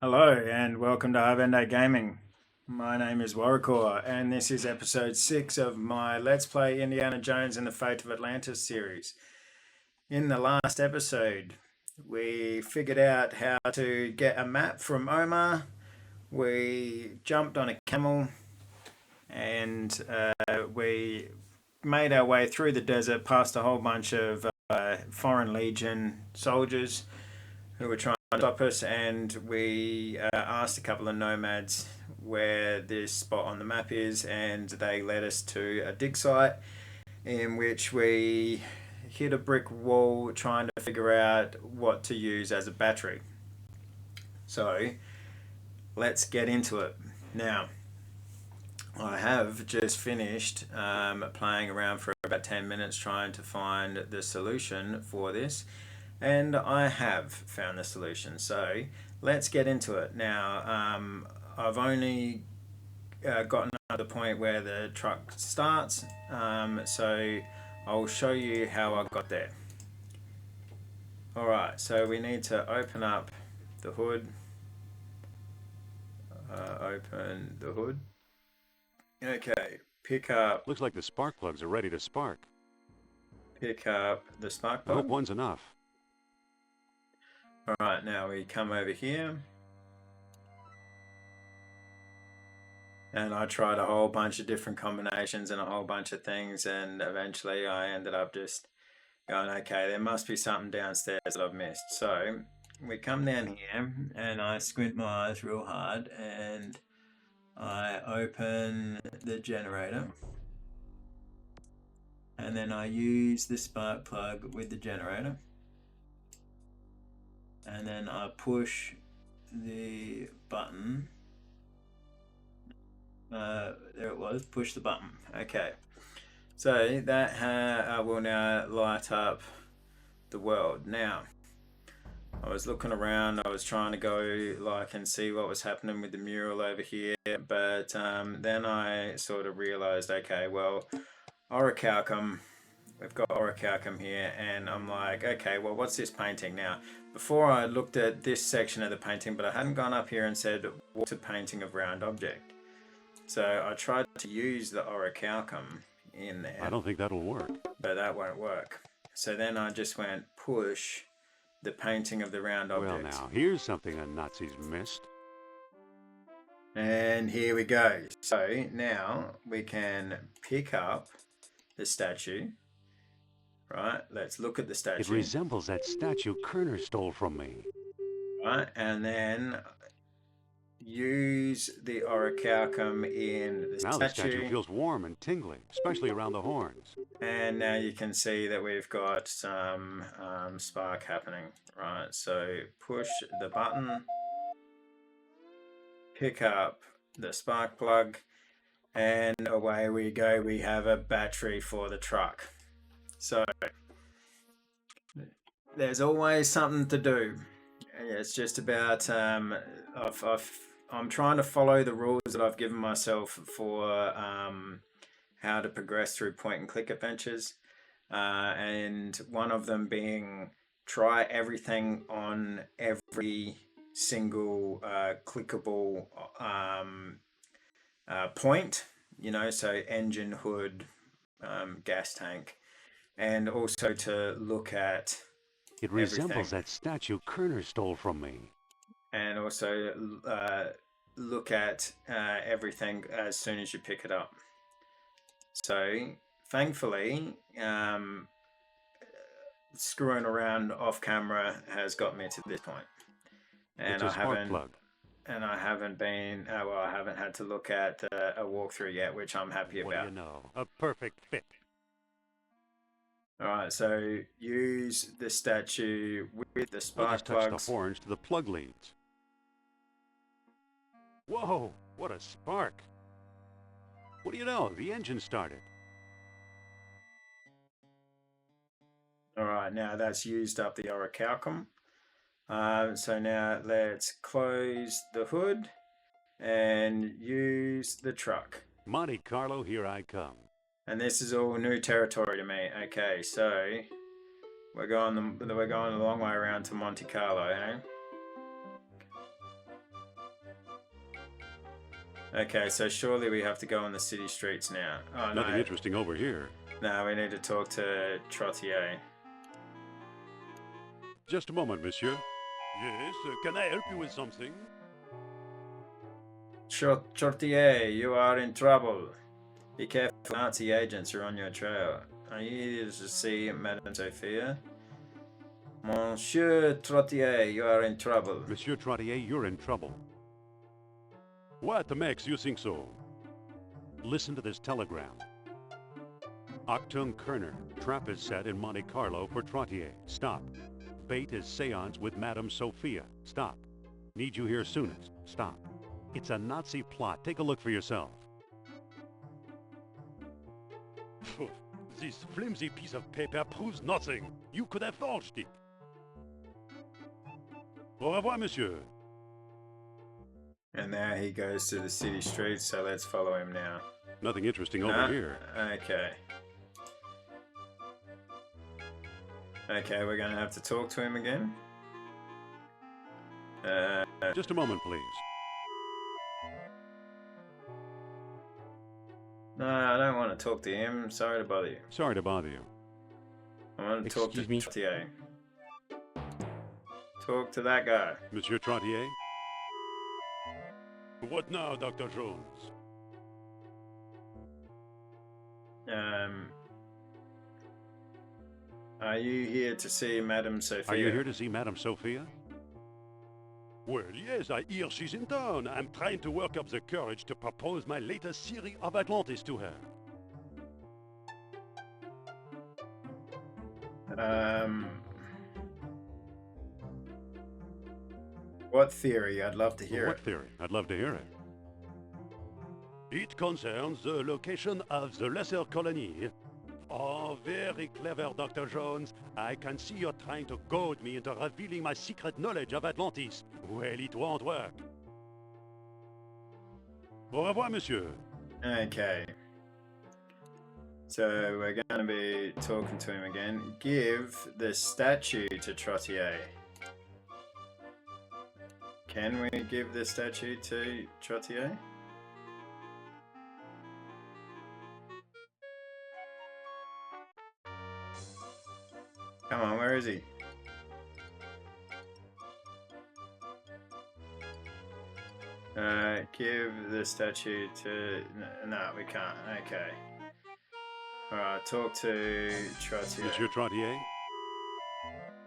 Hello and welcome to Harvende Gaming. My name is Warrior and this is episode 6 of my Let's Play Indiana Jones and the Fate of Atlantis series. In the last episode, we figured out how to get a map from Omar. We jumped on a camel and we made our way through the desert past a whole bunch of Foreign Legion soldiers who were trying to stop us, and we asked a couple of nomads where this spot on the map is, and they led us to a dig site in which we hit a brick wall trying to figure out what to use as a battery. So let's get into it. Now, I have just finished playing around for about 10 minutes trying to find the solution for this, and I have found the solution. So let's get into it. Now, I've only gotten to the point where the truck starts, so I'll show you how I got there. Alright, so we need to open up the hood. Open the hood. Okay, pick up. Looks like the spark plugs are ready to spark. Pick up the spark I plug. hope one's enough. Alright, now we come over here. And I tried a whole bunch of different combinations and a whole bunch of things, and eventually I ended up just going, okay, there must be something downstairs that I've missed. So we come down here and I squint my eyes real hard and I open the generator, and then I use the spark plug with the generator, and then I push the button. There it was, push the button. Okay, so that will now light up the world. Now, I was looking around, I was trying to go like and see what was happening with the mural over here, but then I sort of realized, okay, well, orichalcum, we've got orichalcum here, and I'm like, okay, well, what's this painting? Now, before I looked at this section of the painting, but I hadn't gone up here and said, what's a painting of round object? So I tried to use the orichalcum in there. I don't think that'll work. But that won't work. So then I just went push the painting of the round object. Well, now, here's something the Nazis missed. And here we go. So now we can pick up the statue. Right, let's look at the statue. It resembles that statue Kerner stole from me. Right, and then use the orichalcum in the Now statue. the statue feels warm and tingly, especially around the horns. And now you can see that we've got some spark happening. Right, so push the button, pick up the spark plug, and away we go. We have a battery for the truck. So there's always something to do. It's just about I'm trying to follow the rules that I've given myself for how to progress through point and click adventures, and one of them being try everything on every single clickable point, you know, so engine, hood, gas tank, and also to look at It resembles that statue Kerner stole from me. And also look at everything as soon as you pick it up. So thankfully, screwing around off camera has got me to this point. And It's a spark plug. And I haven't been, well, I haven't had to look at a walkthrough yet, which I'm happy What about. do you know? A perfect fit. All right, so use the statue with the I'll spark just touch plugs. the horns to the plug leads. Whoa, what a spark. What do you know? The engine started. All right, now that's used up the orichalcum. So now let's close the hood and use the truck. Monte Carlo, here I come. And this is all new territory to me. Okay, so we're going a long way around to Monte Carlo, eh? Okay, so surely we have to go on the city streets now. Oh, Nothing no. interesting over here. No, we need to talk to Trottier. Just a moment, monsieur. Yes, can I help you with something? Trottier, you are in trouble. Be careful, Nazi agents are on your trail. Are you here to see Madame Sophia? Monsieur Trottier, you are in trouble. Monsieur Trottier, you're in trouble. What makes you think so? Listen to this telegram. Octung Kerner, trap is set in Monte Carlo for Trottier. Stop. Bait is seance with Madame Sophia. Stop. Need you here soonest. Stop. It's a Nazi plot. Take a look for yourself. This flimsy piece of paper proves nothing. You could have forged it. Au revoir, monsieur. And now he goes to the city streets, so let's follow him now. Nothing interesting over here. Okay. Okay, we're going to have to talk to him again. Just a moment, please. No, I don't want to talk to him. Sorry to bother you. Sorry to bother you. I want to talk to Excuse me? Trottier. Talk to that guy. Monsieur Trottier? What now, Dr. Jones? Are you here to see Madame Sophia? Are you here to see Madame Sophia? Well, yes, I hear she's in town. I'm trying to work up the courage to propose my latest series of Atlantis to her. What theory? I'd love to hear What it. theory? I'd love to hear it. It concerns the location of the lesser colony. Oh, very clever, Dr. Jones. I can see you're trying to goad me into revealing my secret knowledge of Atlantis. Well, it won't work. Au revoir, monsieur. Okay. So we're going to be talking to him again. Give the statue to Trottier. Can we give the statue to Trottier? Come on, where is he? Give the statue to... No, we can't. Okay. Alright, talk to Trottier. Monsieur Trottier?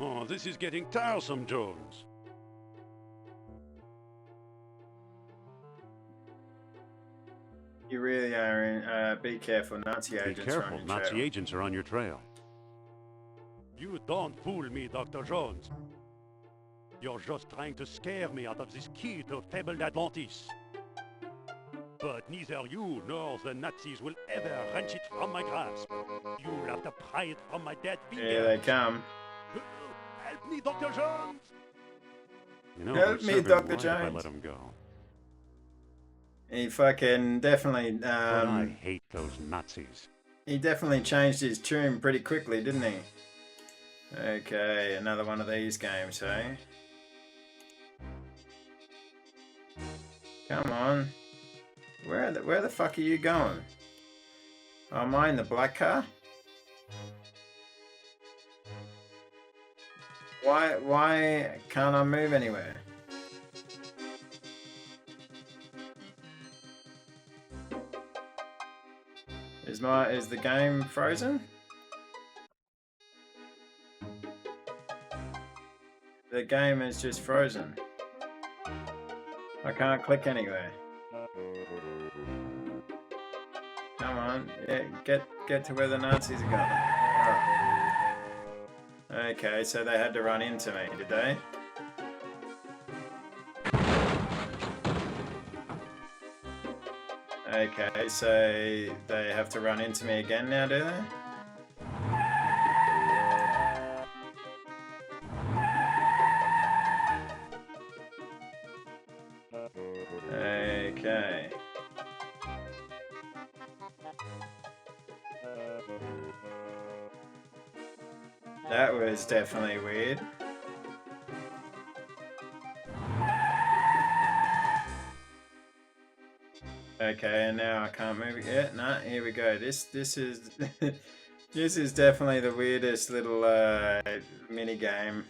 Oh, this is getting tiresome, Jones. You really are in... be careful, Nazi Be agents are careful, on your Nazi trail. agents are on your trail. You don't fool me, Dr. Jones. You're just trying to scare me out of this key to fabled Atlantis. But neither you nor the Nazis will ever wrench it from my grasp. You'll have to pry it from my dead fingers. Here they come. Help me, Dr. Jones! You know, Help they'll me, serve him Dr. right if I Jones. let him go. He fucking definitely... But I hate those Nazis. He definitely changed his tune pretty quickly, didn't he? Okay, another one of these games, eh? Come on. Where the fuck are you going? Oh, am I in the black car? Why can't I move anywhere? Is the game frozen? The game is just frozen. I can't click anywhere. Come on, yeah, get to where the Nazis are going. Oh. Okay, so they had to run into me, did they? Okay, so they have to run into me again now, do they? Okay. That was definitely weird. Okay, and now I can't move it yet. No, here we go. This is this is definitely the weirdest little mini game.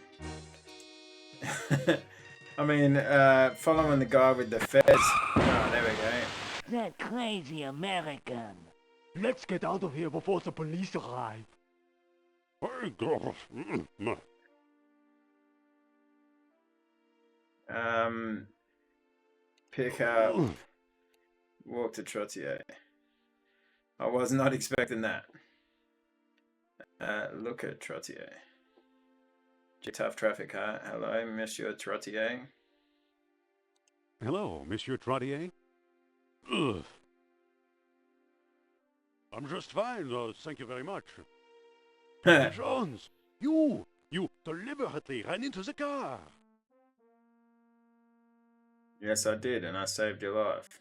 I mean, following the guy with the fez. Oh, there we go. That crazy American. Let's get out of here before the police arrive. Hey, girl. Pick up. Walk to Trottier. I was not expecting that. Look at Trottier. Tough traffic, huh? Hello, Monsieur Trottier. Hello, Monsieur Trottier. Ugh. I'm just fine, thank you very much. Jones, you deliberately ran into the car. Yes, I did, and I saved your life.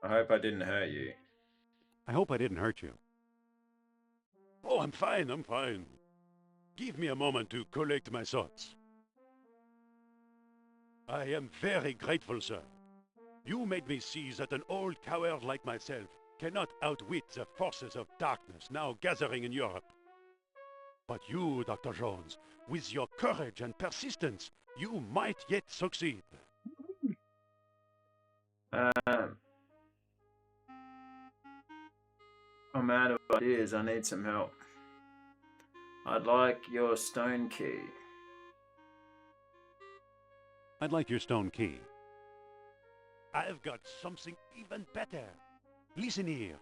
I hope I didn't hurt you. I hope I didn't hurt you. Oh, I'm fine. Give me a moment to collect my thoughts. I am very grateful, sir. You made me see that an old coward like myself cannot outwit the forces of darkness now gathering in Europe. But you, Dr. Jones, with your courage and persistence, you might yet succeed. I'm out of ideas. I need some help. I'd like your stone key. I'd like your stone key. I've got something even better. Listen here.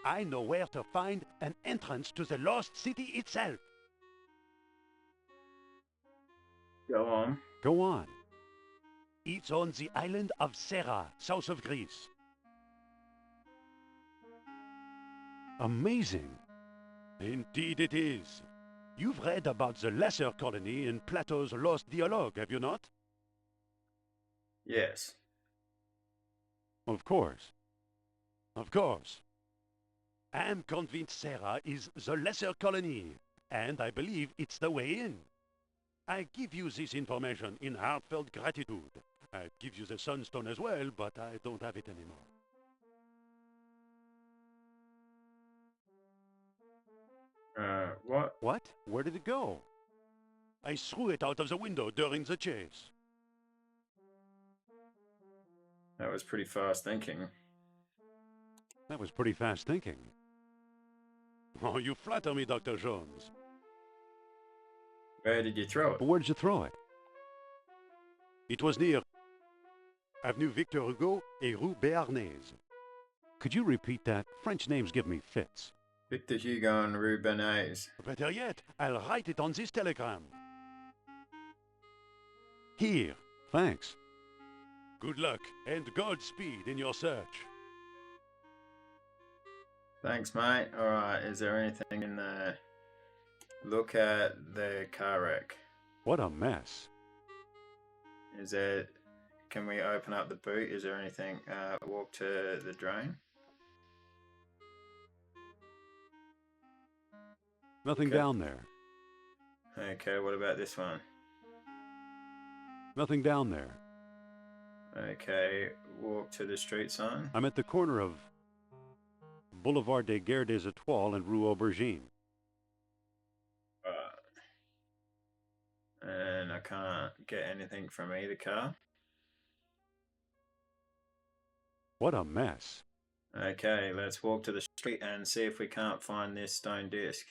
I know where to find an entrance to the lost city itself. Go on. Go on. It's on the island of Serra, south of Greece. Amazing. Indeed it is. You've read about the lesser colony in Plato's Lost Dialogue, have you not? Yes. Of course. I'm convinced Serra is the lesser colony, and I believe it's the way in. I give you this information in heartfelt gratitude. I'd give you the sunstone as well, but I don't have it anymore. What? What? Where did it go? I threw it out of the window during the chase. That was pretty fast thinking. That was pretty fast thinking. Oh, you flatter me, Dr. Jones. Where did you throw it? But where did you throw it? It was near Avenue Victor Hugo et Rue Béarnais. Could you repeat that? French names give me fits. Victor Hugo and Rue Bernays. Better yet, I'll write it on this telegram. Here. Thanks. Good luck and Godspeed in your search. Thanks, mate. Alright, is there anything in there? Look at the car wreck. What a mess. Is there... Can we open up the boot? Is there anything? Walk to the drain. Nothing Okay. down there. Okay, what about this one? Nothing down there. Okay, walk to the street sign. I'm at the corner of Boulevard des Guerres des Étoiles and Rue Aubergine. And I can't get anything from either car. What a mess. Okay, let's walk to the street and see if we can't find this stone disc.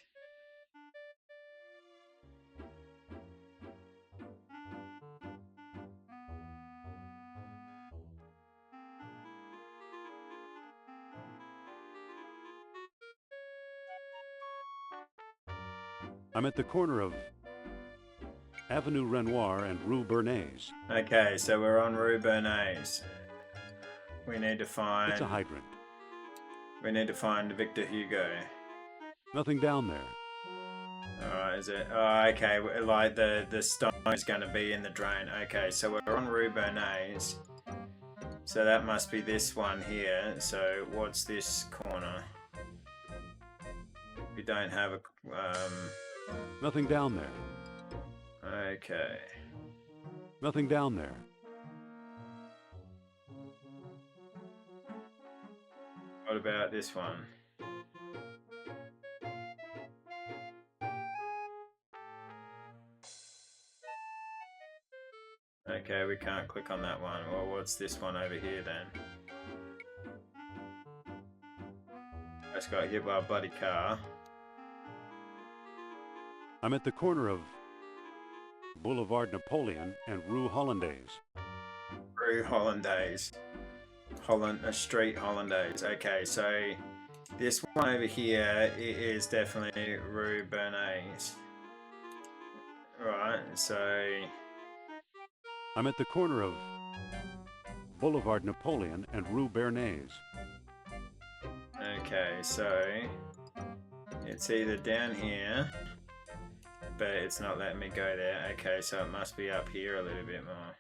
I'm at the corner of Avenue Renoir and Rue Bernays. Okay, so we're on Rue Bernays. We need to find... It's a hydrant. We need to find Victor Hugo. Nothing down there. Alright, is it? Oh, okay, like the stone is going to be in the drain. Okay, so we're on Rue Bernays. So that must be this one here. So what's this corner? We don't have a... Nothing down there. Okay. Nothing down there. What about this one? Okay, we can't click on that one. Well, what's this one over here then? I just got hit by a bloody car. I'm at the corner of Boulevard Napoleon and Rue Hollandaise. Rue Hollandaise. Street Hollandaise. Okay, so this one over here is definitely Rue Bernays. Right, so I'm at the corner of Boulevard Napoleon and Rue Bernays. okay, so it's either down here, but it's not letting me go there. Okay, so it must be up here a little bit more.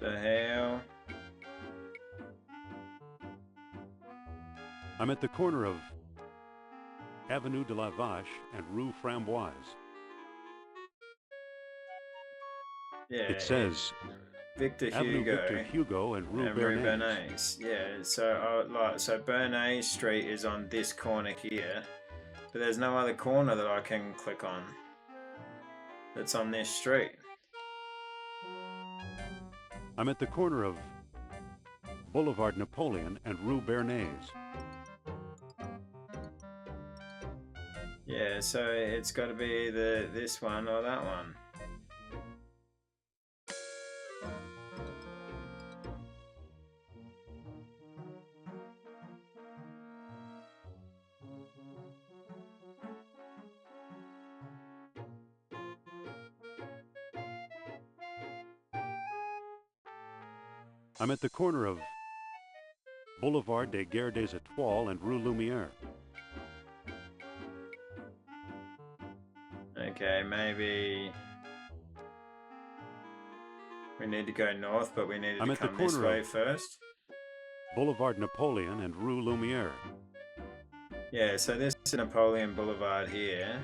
The hell? I'm at the corner of Avenue de la Vache and Rue Framboise. Yeah. It says Victor Avenue Hugo. Victor Hugo and Rue And Rue Bernays. Bernays. Yeah, so Bernays Street is on this corner here, but there's no other corner that I can click on that's on this street. I'm at the corner of Boulevard Napoleon and Rue Bernays. Yeah, so it's got to be this one or that one. I'm at the corner of Boulevard des Gare des Étoiles and Rue Lumière. Okay, maybe we need to go north, but we need to come this way first. Boulevard Napoleon and Rue Lumière. Yeah, so this is Napoleon Boulevard here.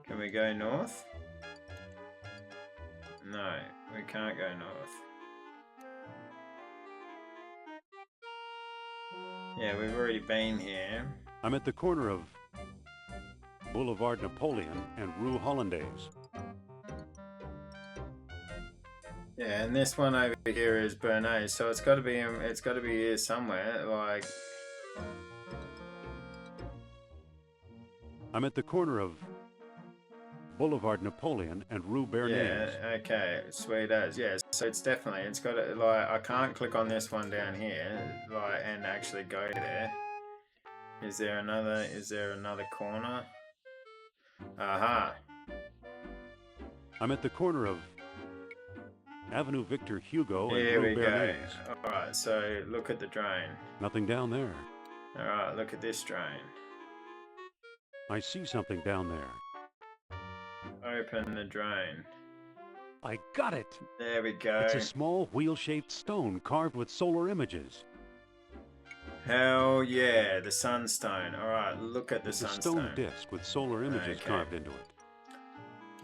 Can we go north? No, we can't go north. Yeah, we've already been here. I'm at the corner of Boulevard Napoleon and Rue Hollandaise. Yeah, and this one over here is Bernays, so it's got to be here somewhere. Like, I'm at the corner of Boulevard Napoleon and Rue Bernays. yeah, okay, sweet as. Yeah, so it's got to, like, I can't click on this one down here, like, and actually go there. Is there another corner? Aha. I'm at the corner of Avenue Victor Hugo and Here Rue we go. Bernays. Alright, so look at the drain. Nothing down there. Alright, look at this drain. I see something down there. Open the drain. I got it! There we go. It's a small wheel-shaped stone carved with solar images. Hell yeah, the sunstone. Alright, look at the It's a sunstone. stone disc with solar images Okay. carved into it.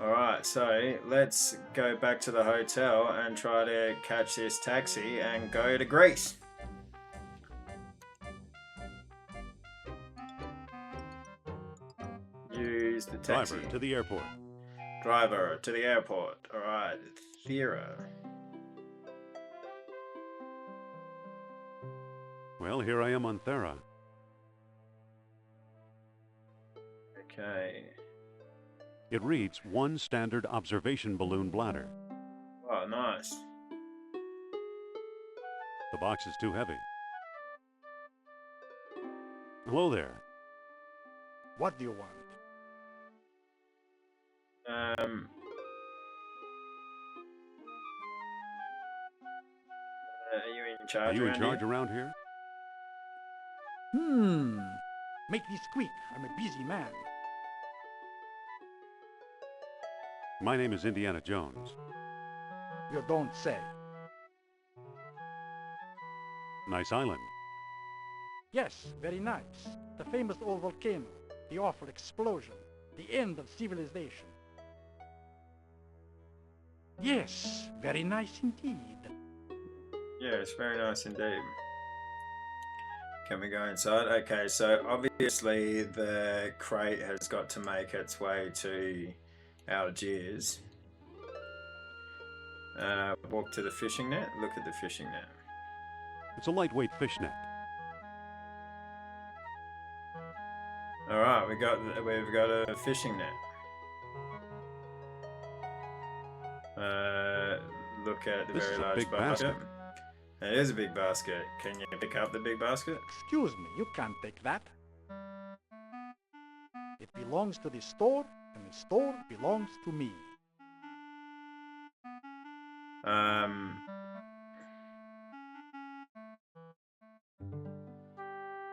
Alright, so let's go back to the hotel and try to catch this taxi and go to Greece. Use the taxi. Driver to the airport. Driver to the airport. Alright, Thera. Well, here I am on Thera. Okay. It reads one standard observation balloon bladder. Oh, nice. The box is too heavy. Hello there. What do you want? Are you in charge? Are you in around charge here? around here? Make this quick. I'm a busy man. My name is Indiana Jones. You don't say. Nice island. Yes, very nice. The famous old volcano, the awful explosion, the end of civilization. Yes, very nice indeed. Yeah, it's very nice indeed. Can we go inside? Okay, so obviously the crate has got to make its way to Algiers. Walk to the fishing net. Look at the fishing net. It's a lightweight fishnet. All right, we've got a fishing net. Look at the This very is a large big basket. basket. It is a big basket. Can you pick up the big basket? Excuse me, you can't take that. It belongs to the store, and the store belongs to me.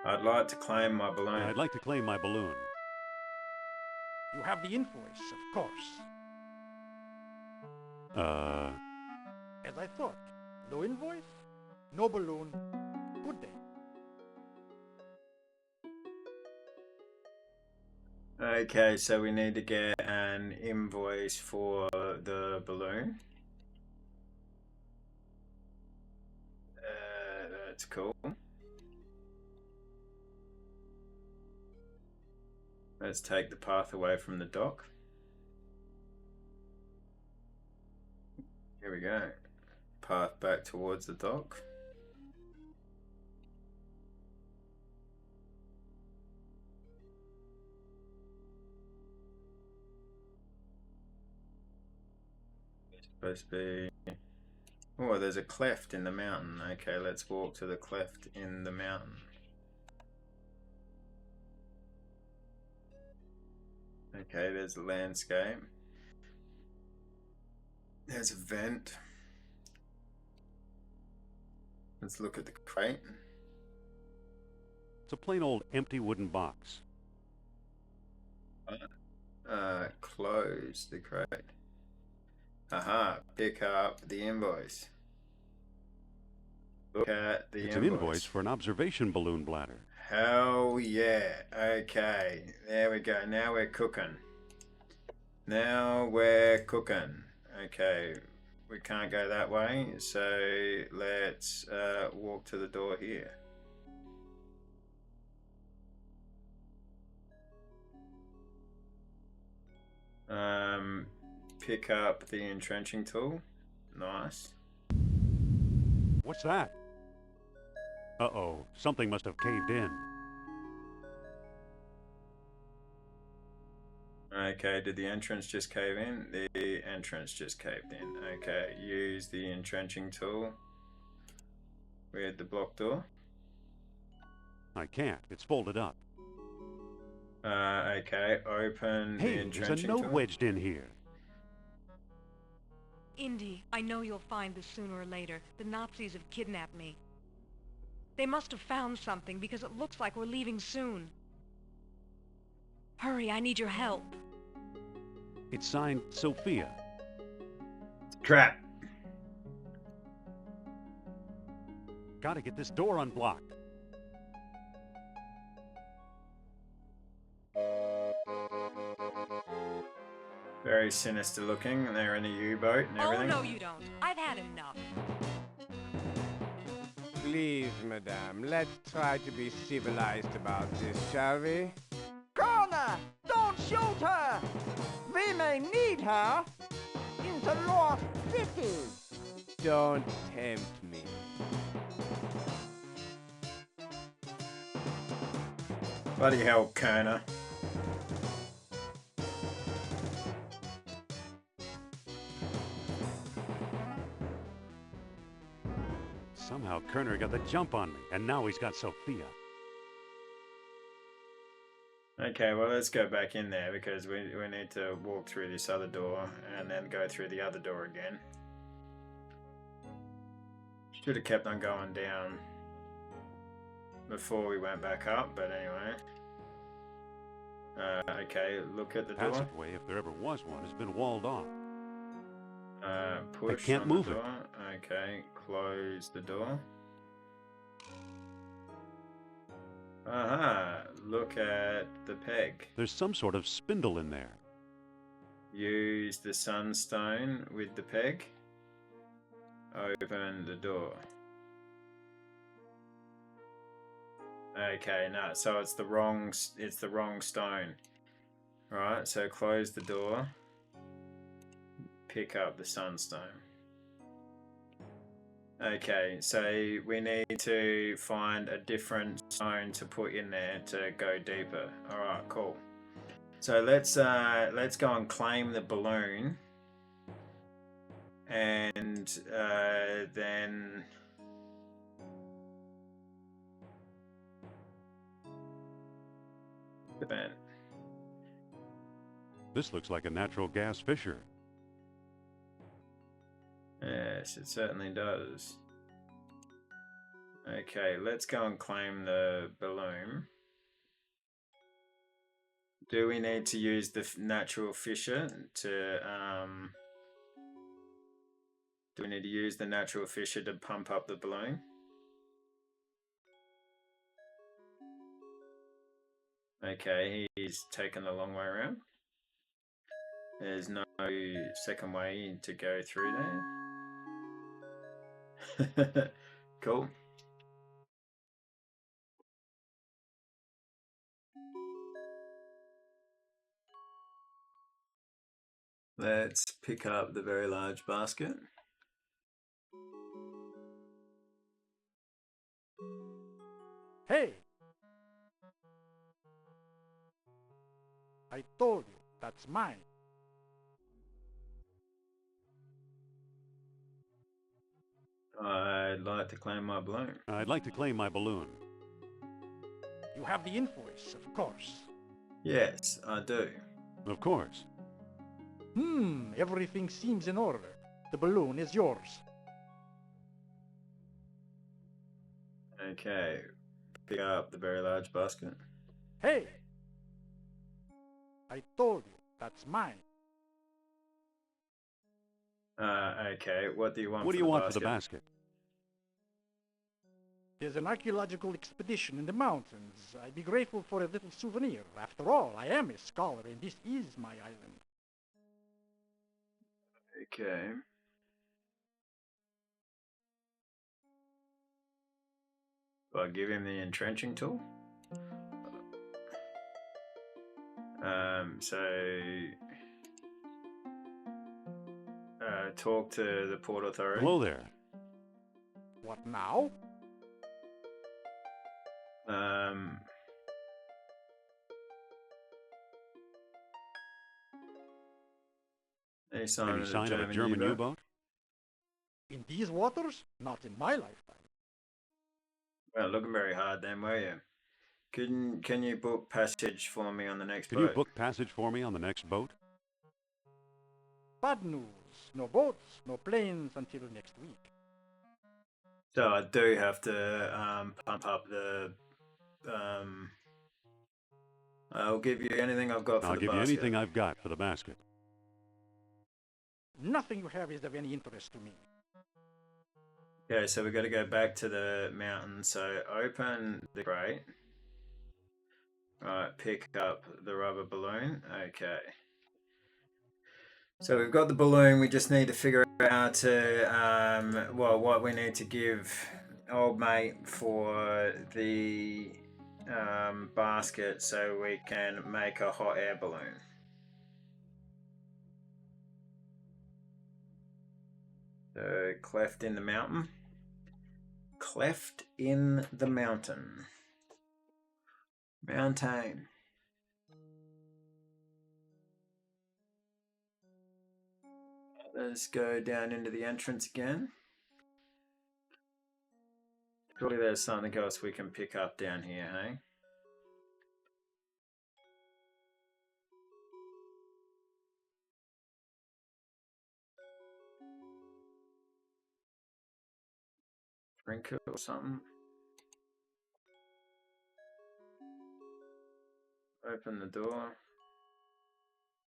I'd like to claim my balloon. I'd like to claim my balloon. You have the invoice, of course. As I thought. No invoice, no balloon. Good day. Okay, so we need to get an invoice for the balloon. That's cool. Let's take the path away from the dock. Here we go. Path back towards the dock. It's supposed to be... Oh, there's a cleft in the mountain. Okay, let's walk to the cleft in the mountain. Okay, there's the landscape. There's a vent. Let's look at the crate. It's a plain old empty wooden box. Close the crate. Aha, pick up the invoice. Look at the It's an invoice for an observation balloon bladder. Hell yeah. Okay, there we go. Now we're cooking. Now we're cooking. Okay, we can't go that way, so let's walk to the door here. Pick up the entrenching tool. Nice. What's that? Uh-oh, something must have caved in. Okay, did the entrance just cave in? The entrance just caved in. Okay, use the entrenching tool with the block door. I can't, it's folded up. Okay, open the Hey, there's a entrenching note tool. wedged in here. Indy, I know you'll find this sooner or later. The Nazis have kidnapped me. They must have found something because it looks like we're leaving soon. Hurry, I need your help. It's signed Sophia. Trap. Gotta get this door unblocked. Very sinister looking. They're in a U-boat and Oh, everything. no you don't. I've had enough. Please, madame, let's try to be civilized about this, shall we? Connor, don't shoot her! We may need her in the lost city. Don't tempt me. Bloody hell, Kerner. Somehow Kerner got the jump on me, and now he's got Sophia. Okay, well, let's go back in there because we need to walk through this other door and then go through the other door again. Should have kept on going down before we went back up, but anyway. Okay, look at the door. Passageway, if there ever was one, has been walled off. Push can't on move the it. door. Okay, close the door. Aha, look at the peg. There's some sort of spindle in there. Use the sunstone with the peg. Open the door. Okay, no, so it's the wrong stone. Right, so close the door. Pick up the sunstone. Okay, so we need to find a different stone to put in there to go deeper. All right, cool. So let's go and claim the balloon, and then This looks like a natural gas fissure. yes, it certainly does. Okay, let's go and claim the balloon. Do we need to use the natural fissure to do we need to use the natural fissure to pump up the balloon? Okay, he's taken the long way around. There's no second way to go through there. Cool. Let's pick up the very large basket. Hey! I told you, that's mine. I'd like to claim my balloon. I'd like to claim my balloon. You have the invoice, of course. Yes, I do. Of course. Everything seems in order. The balloon is yours. Okay, pick up the very large basket. Hey! I told you, that's mine. Okay, what do you want What for do you the want basket? for the basket? There's an archaeological expedition in the mountains. I'd be grateful for a little souvenir. After all, I am a scholar, and this is my island. Okay. Do I give him the entrenching tool? So talk to the Port Authority. Hello there. What now? Any sign, Any sign of a German U-boat? U-boat? In these waters? Not in my lifetime. Well, looking very hard then, were you? Can you book passage for me on the next Can boat? you book passage for me on the next boat? Bad news. No boats, no planes until next week. So I do have to pump up the. I'll give you anything I've got for I'll the give you basket. anything I've got for the basket. Nothing you have is of any interest to me. Okay, so we've got to go back to the mountain. So open the crate. Right, pick up the rubber balloon. Okay. So we've got the balloon. We just need to figure out how to, what we need to give old mate for the basket so we can make a hot air balloon. So cleft in the mountain. Cleft in the mountain. Mountain. Let's go down into the entrance again. Surely there's something else we can pick up down here, hey? Drink it or something. Open the door.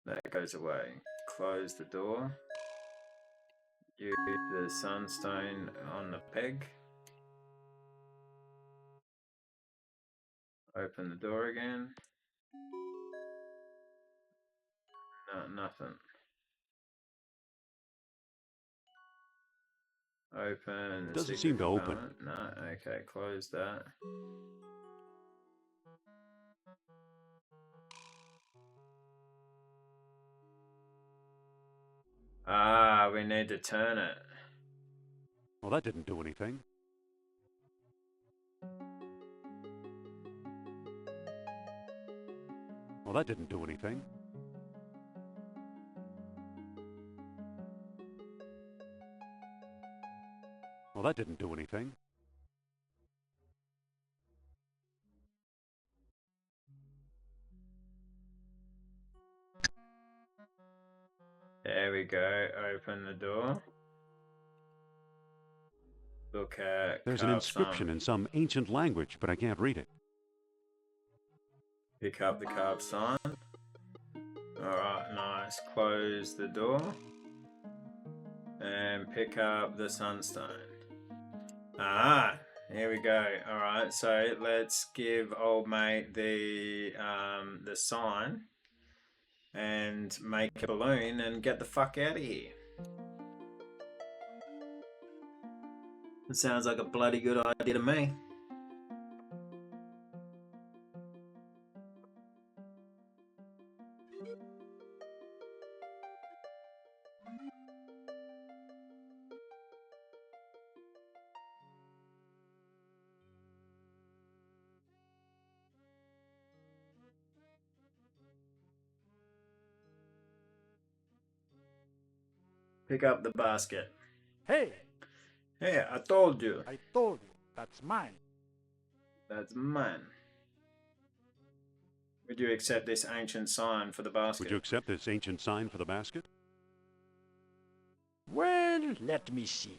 That goes away. Close the door. Use the sunstone on the peg. Open the door again. No, nothing. Open the Doesn't secret seem to open. compartment. No, okay, close that. Ah, we need to turn it. Well, that didn't do anything. Well, that didn't do anything. Well, that didn't do anything. There we go. Open the door. Look at There's an inscription in some ancient language, but I can't read it. Pick up the carved sign. Alright, nice. Close the door. And pick up the sunstone. Ah, here we go. Alright, so let's give old mate the sign and make a balloon and get the fuck out of here. It sounds like a bloody good idea to me. Pick up the basket. Hey, Hey, I told you. I told you, that's mine. That's mine. Would you accept this ancient sign for the basket? Would you accept this ancient sign for the basket? Well, let me see.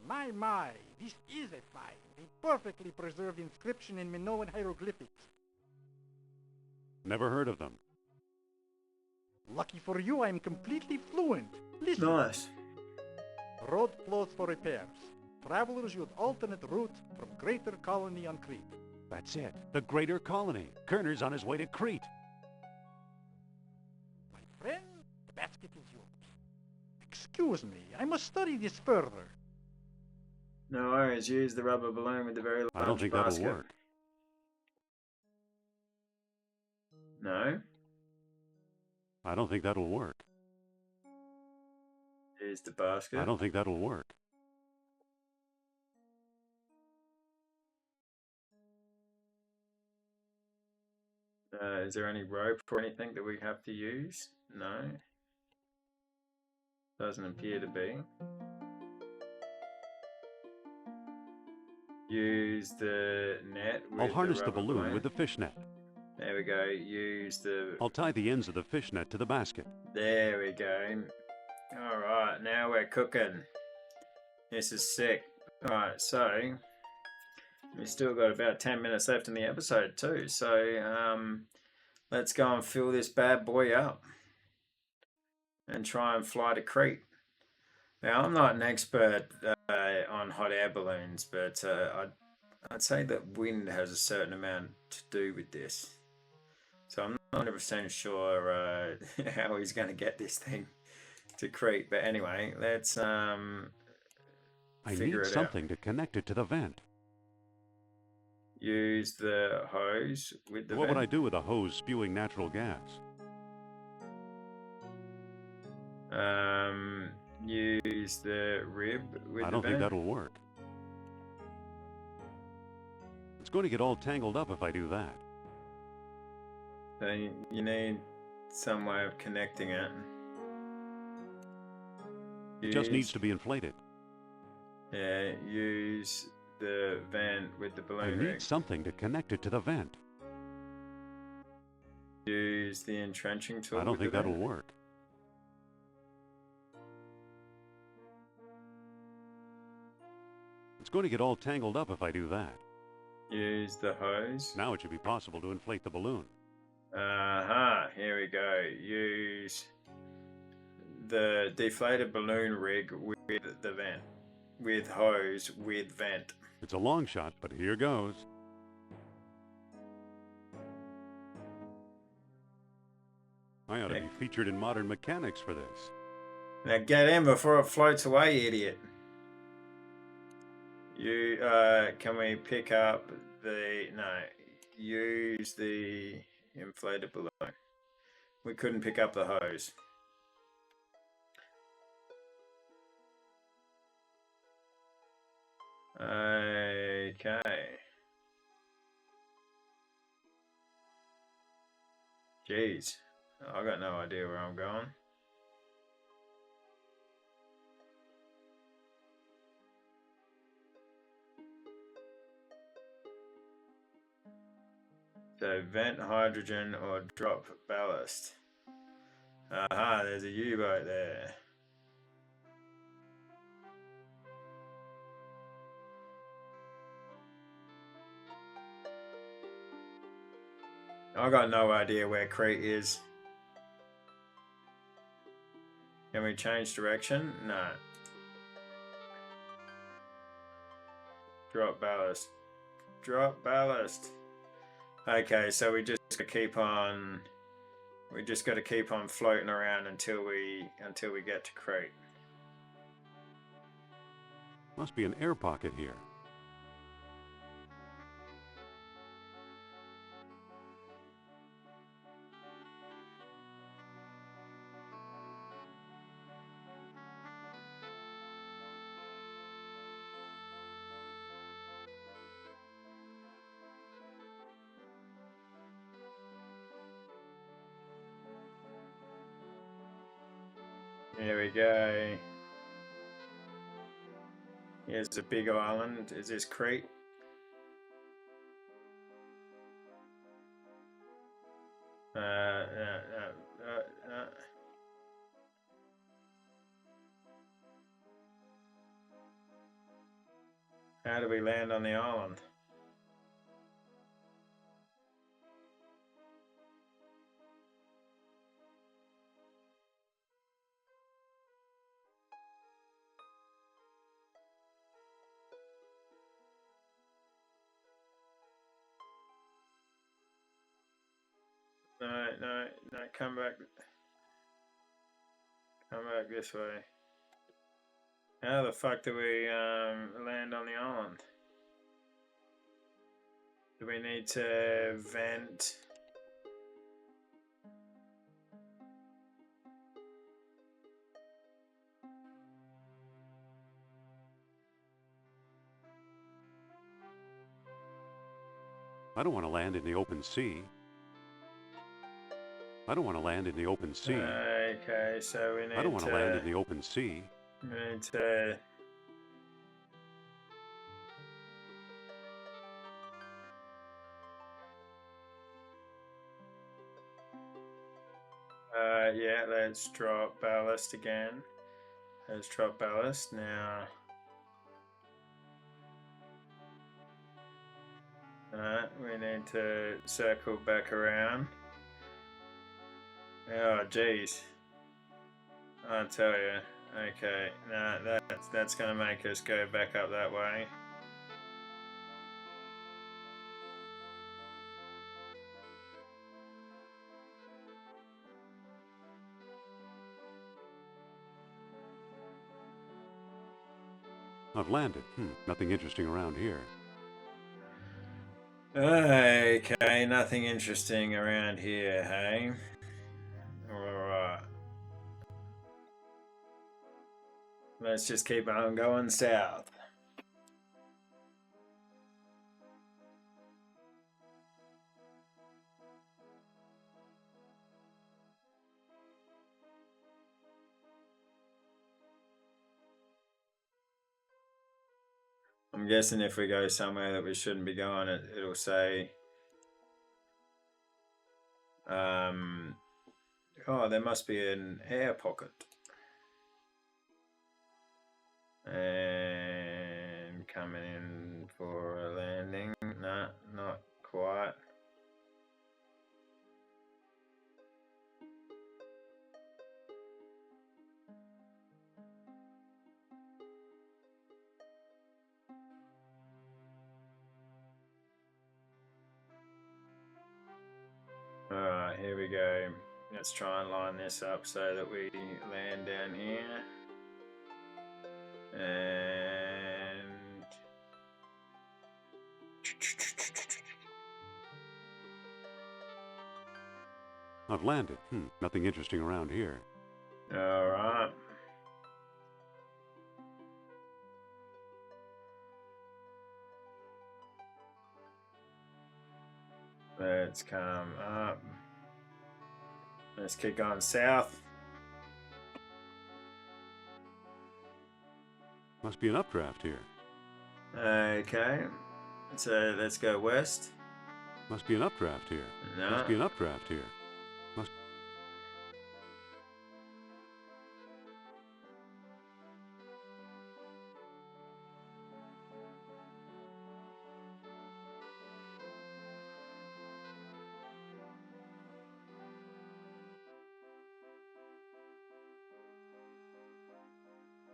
My, this is a find. A perfectly preserved inscription in Minoan hieroglyphics. Never heard of them. Lucky for you, I'm completely fluent. Listen. Nice. Road closed for repairs. Travelers use alternate route from Greater Colony on Crete. That's it. The Greater Colony. Kerner's on his way to Crete. My friend, the basket is yours. Excuse me, I must study this further. No worries. Use the rubber balloon with the very large I don't think basket. that'll work. No? I don't think that'll work. Here's the basket. I don't think that'll work. Is there any rope or anything that we have to use? No. Doesn't appear to be. Use the net with I'll harness the rubber balloon with the fishnet. There we go. Use the... I'll tie the ends of the fishnet to the basket. There we go. Alright, now we're cooking. This is sick. Alright, so... we've still got about 10 minutes left in the episode too. So, let's go and fill this bad boy up. And try and fly to Crete. Now, I'm not an expert on hot air balloons, but I'd say that wind has a certain amount to do with this. So I'm not 100% sure how he's going to get this thing to Crete. But anyway, let's I figure need it something to connect it to the vent. Use the hose with the What would I vent. do with a hose spewing natural gas? Use the rib with I the don't think vent. that'll work. It's going to get all tangled up if I do that. So you need some way of connecting it. It just needs to be inflated. Yeah, use the vent with the I balloon need rig. something to connect it to the vent. Use the entrenching tool. I don't with the think that'll vent. work. It's going to get all tangled up if I do that. Use the hose. Now it should be possible to inflate the balloon. Here we go. Use the deflated balloon rig with the vent. With hose with vent. It's a long shot, but here goes. I ought to be featured in Modern Mechanics for this. Now get in before it floats away, idiot. You, can we pick up the, no, use the inflated balloon. We couldn't pick up the hose. Okay. Jeez, I got no idea where I'm going. So vent hydrogen or drop ballast. There's a U-boat there. I got no idea where Crete is. Can we change direction? No. Drop ballast. Drop ballast. Okay, so we just gotta keep on. We just got to keep on floating around until we get to Crete. Must be an air pocket here. Here we go. Here's a big island. Is this Crete? How do we land on the island? No, come back. Come back this way. How the fuck do we land on the island? Do we need to vent? I don't want to land in the open sea. I don't want to land in the open sea. Okay, so we need to... I don't want to land in the open sea. We need to... yeah, let's drop ballast again. Let's drop ballast now. We need to circle back around. Oh, geez. I'll tell you. Okay, nah, that's gonna make us go back up that way. I've landed. Nothing interesting around here. Okay, nothing interesting around here, hey? Alright. Let's just keep on going south. I'm guessing if we go somewhere that we shouldn't be going, it'll say... oh, there must be an air pocket. And coming in for a landing. No, not quite. here we go. Let's try and line this up so that we land down here. And I've landed. Nothing interesting around here. all right. Let's come up. Let's keep going south. Must be an updraft here. Okay. So let's go west. Must be an updraft here. No. Must be an updraft here. Must.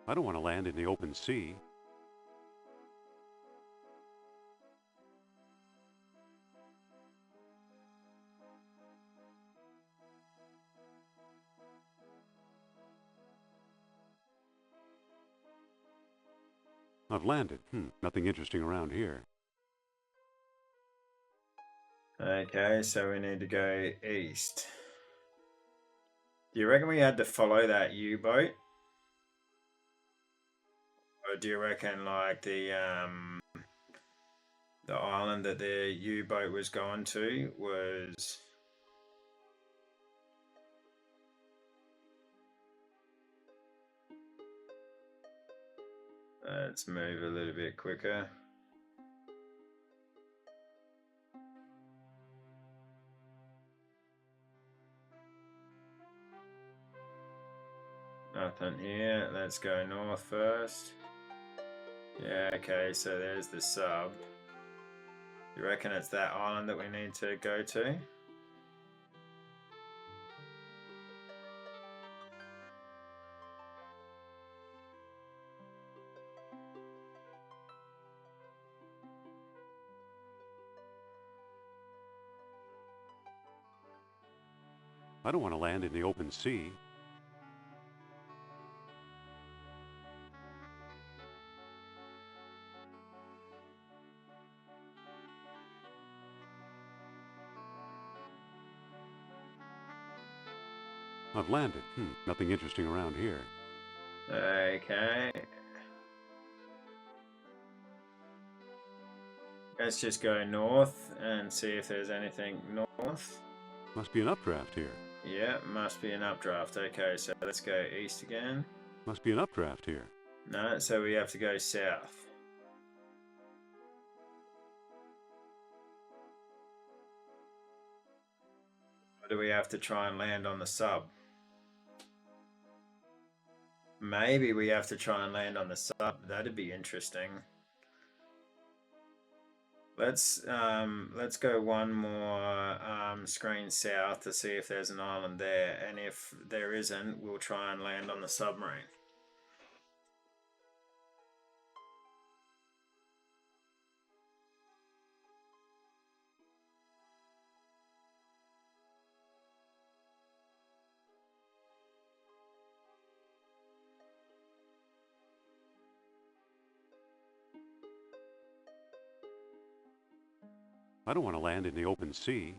I don't want to land in the open sea. I've landed. Nothing interesting around here. Okay, so we need to go east. Do you reckon we had to follow that U-boat? Or do you reckon like the island that the U-boat was going to was... Let's move a little bit quicker. Nothing here. Let's go north first. Yeah, okay, so there's the sub. You reckon it's that island that we need to go to? I don't want to land in the open sea. I've landed. Nothing interesting around here. Okay. Let's just go north and see if there's anything north. Must be an updraft here. Yeah, must be an updraft. Okay, so let's go east again. Must be an updraft here. No, so we have to go south. Or do we have to try and land on the sub? Maybe we have to try and land on the sub. That'd be interesting. Let's go one more screen south to see if there's an island there, and if there isn't, we'll try and land on the submarine. I don't want to land in the open sea.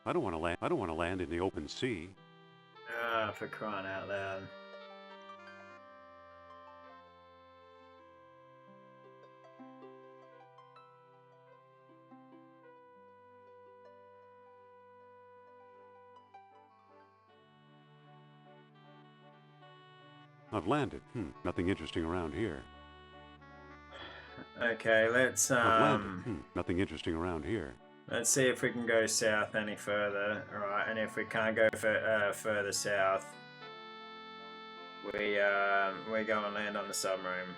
I don't want to land in the open sea. Ah, for crying out loud. I've landed. Nothing interesting around here. Okay, let's I've landed. Nothing interesting around here. let's see if we can go south any further. All right, and if we can't go further south, we go and land on the submarine,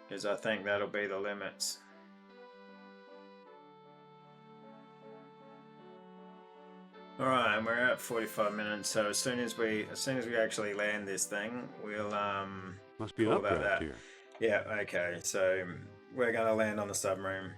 because I think that'll be the limits. All right, and we're at 45 minutes. So as soon as we actually land this thing, we'll Must be an call that updraft that. here. Yeah. Okay. So we're gonna land on the submarine.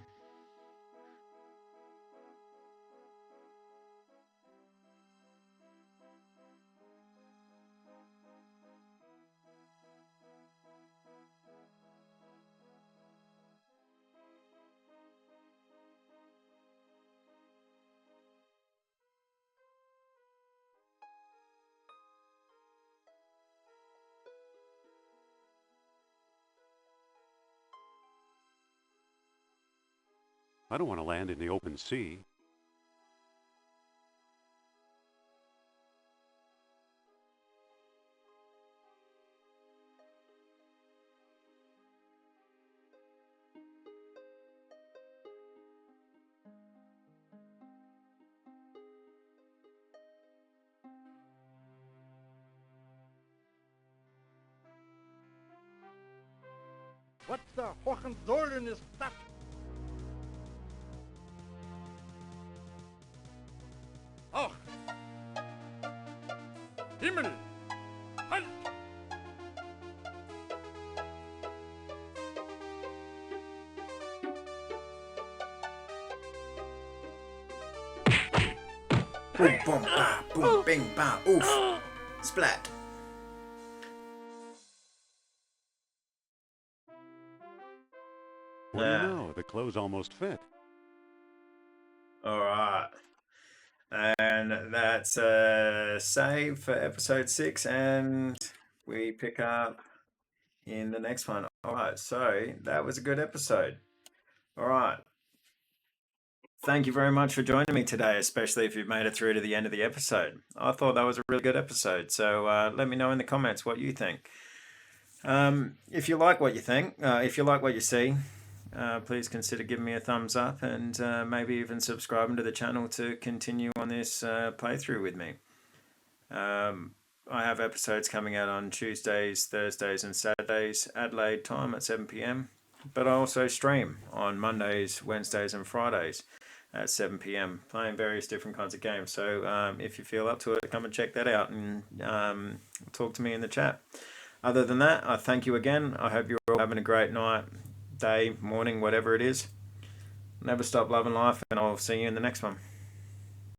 I don't want to land in the open sea. What the Hohenzollern is that? Ach! Himmel! Halt! Boom, boom, ba, boom, bing, ba, oof, splat. What do you know? The clothes almost fit. All right. And that's a save for episode 6, and we pick up in the next one. All right, so that was a good episode. All right. Thank you very much for joining me today, especially if you've made it through to the end of the episode. I thought that was a really good episode, so let me know in the comments what you think. If you like what you think, if you like what you see, please consider giving me a thumbs up and maybe even subscribing to the channel to continue on this playthrough with me. I have episodes coming out on Tuesdays, Thursdays and Saturdays, Adelaide time at 7 p.m. But I also stream on Mondays, Wednesdays and Fridays at 7 p.m. playing various different kinds of games. So if you feel up to it, come and check that out and talk to me in the chat. Other than that, I thank you again. I hope you're all having a great night, day, morning, whatever it is. Never stop loving life, and I'll see you in the next one.